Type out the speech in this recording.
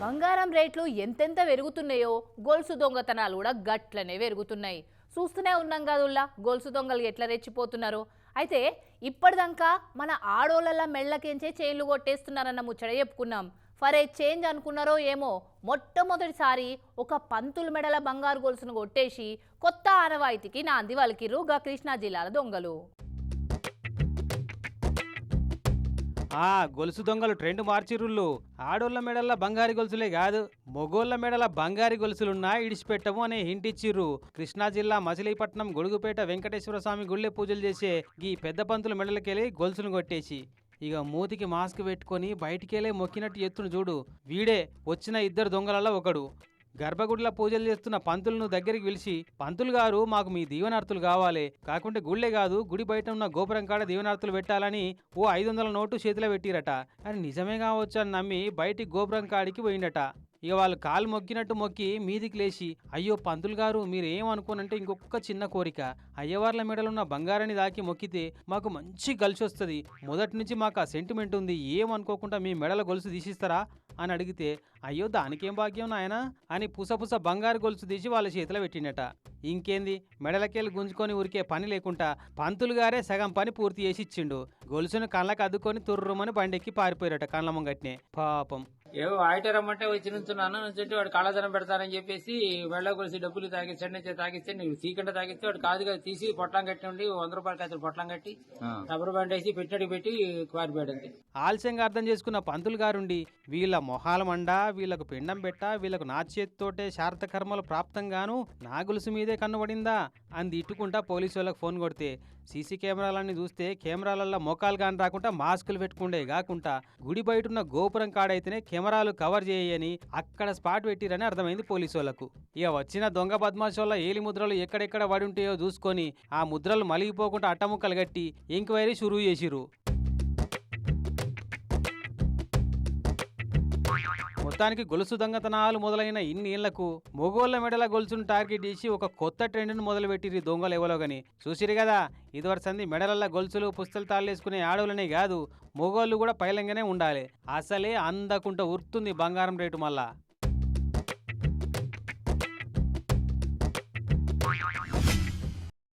బంగారం రేట్లు ఎంతెంత పెరుగుతున్నాయో గొలుసు దొంగతనాలు కూడా గట్లనే పెరుగుతున్నాయి. చూస్తూనే ఉన్నాం కదుల్లా గొలుసు దొంగలు ఎట్లా రెచ్చిపోతున్నారో. అయితే ఇప్పటిదాకా మన ఆడోళ్ళ మెళ్ళకించే చైన్లు కొట్టేస్తున్నారన్న ముచ్చట చెప్పుకున్నాం. ఫర్ ఏ చేంజ్ అనుకున్నారో ఏమో మొట్టమొదటిసారి ఒక పంతుల మెడల బంగారు గొలుసును కొట్టేసి కొత్త ఆనవాయితీకి నాంది వలికిర్రు గా కృష్ణా జిల్లాల దొంగలు. గొలుసు దొంగలు ట్రెండ్ మార్చిరుళ్ళు. ఆడోళ్ల మెడల బంగారి గొలుసులే కాదు, మొగోళ్ల మెడల బంగారి గొలుసులున్నా ఇడిచిపెట్టము అనే హింట్ ఇచ్చిర్రు. కృష్ణా జిల్లా మచిలీపట్నం గొడుగుపేట వెంకటేశ్వర స్వామి గుళ్ళె పూజలు చేసే ఈ పెద్ద పంతుల మెడలకెళ్ళి గొలుసును కొట్టేసి ఇక మూతికి మాస్క్ పెట్టుకొని బయటికెళ్ళే మొక్కినట్టు ఎత్తును చూడు. వీడే వచ్చిన ఇద్దరు దొంగలలో ఒకడు. గర్భగుడిలో పూజలు చేస్తున్న పంతులను దగ్గరికి పిలిచి, పంతులు గారు మాకు మీ దీవెనార్తులు కావాలి, కాకుంటే గుళ్ళే కాదు గుడి బయట ఉన్న గోపురం కాడ దీవెనార్తులు పెట్టాలని ఓ 500 నోటు చేతిలో పెట్టిరట. అని నిజమే కావచ్చు అని నమ్మి బయటికి గోపురం కాడికి పోయిండట. ఇక వాళ్ళు కాలు మొక్కినట్టు మొక్కి మీదికి లేచి, అయ్యో పంతులు గారు మీరు ఏమనుకోనంటే ఇంకొక చిన్న కోరిక, అయ్యవార్ల మెడలున్న బంగారాన్ని దాకి మొక్కితే మాకు మంచి కలిసి వస్తుంది, మొదటి నుంచి మాకు ఆ సెంటిమెంట్ ఉంది, ఏమనుకోకుండా మీ మెడల గొలుసు తీసిస్తారా అని అడిగితే, అయ్యో దానికేం భాగ్యం నాయనా అని పుసపుస బంగారు గొలుసు తీసి వాళ్ళ చేతిలో పెట్టినట. ఇంకేంది మెడలకెళ్ళి గుంజుకొని ఉరికే పని లేకుండా పంతులు గారే సగం పని పూర్తి చేసి ఇచ్చిండు. గొలుసును కళ్ళకు అద్దుకొని తుర్రుమని బండెక్కి పారిపోయారట కళ్ళ ముంగట్నే. పాపం ఏవో ఆయిట రమ్మంటే వచ్చి నుంచున్నాను నుంచుంటే వాడు కాళధనం పెడతానని చెప్పేసి వెళ్ళ కొలిసి డబ్బులు తాగిస్తాడు నుంచి తాగిస్తే నువ్వు సీకంట తాగిస్తే వాడు కాదుగా తీసి పొట్లం కట్టి ఉండి 100 రూపాయలకి అతను పొట్లం కట్టి రబ్బర్ బ్యాండ్ వేసి పెట్టినట్టు పెట్టి పారిపోయాడు అంతే. ఆలస్యంగా అర్థం చేసుకున్న పంతులు గారుండి వీళ్ళ మొహాల మండ, వీళ్ళకు పిండం పెట్ట, వీళ్ళకు నా చేతితోటే శారత కర్మలు ప్రాప్తంగాను నా గొలుసు మీదే కన్నుపడిందా అని తిట్టుకుంటా పోలీసు వాళ్ళకి ఫోన్ కొడితే సీసీ కెమెరాలన్నీ చూస్తే కెమెరాలలో మోకాలు కాని రాకుండా మాస్కులు పెట్టుకుండే కాకుండా గుడి బయటున్న గోపురం కాడైతేనే కెమెరాలు కవర్ చేయని అక్కడ స్పాట్ పెట్టిరని అర్థమైంది పోలీసు వాళ్ళకు. ఇక వచ్చిన దొంగ బద్మాషోళ్ళ ఏలి ముద్రలు ఎక్కడెక్కడ పడి ఉంటాయో చూసుకొని ఆ ముద్రలు మలిగిపోకుండా అట్టముక్కలు కట్టి ఎంక్వైరీ షురూ చేసిరు. మొత్తానికి గొలుసు దొంగతనాలు మొదలైన ఇన్నేళ్లకు మొగోళ్ల మెడల గొలుసును టార్గెట్ చేసి ఒక కొత్త ట్రెండ్ను మొదలుపెట్టిరి దొంగలు ఎవలోగని. చూసిరు కదా, ఇదివరసంది మెడలల్ల గొలుసులు పుస్తలు తాళ్ళేసుకునే ఆడవులనే కాదు మొగోళ్ళు కూడా పైలంగానే ఉండాలి. అసలే అందకుంట ఉర్తుంది బంగారం రేటు మళ్ళా.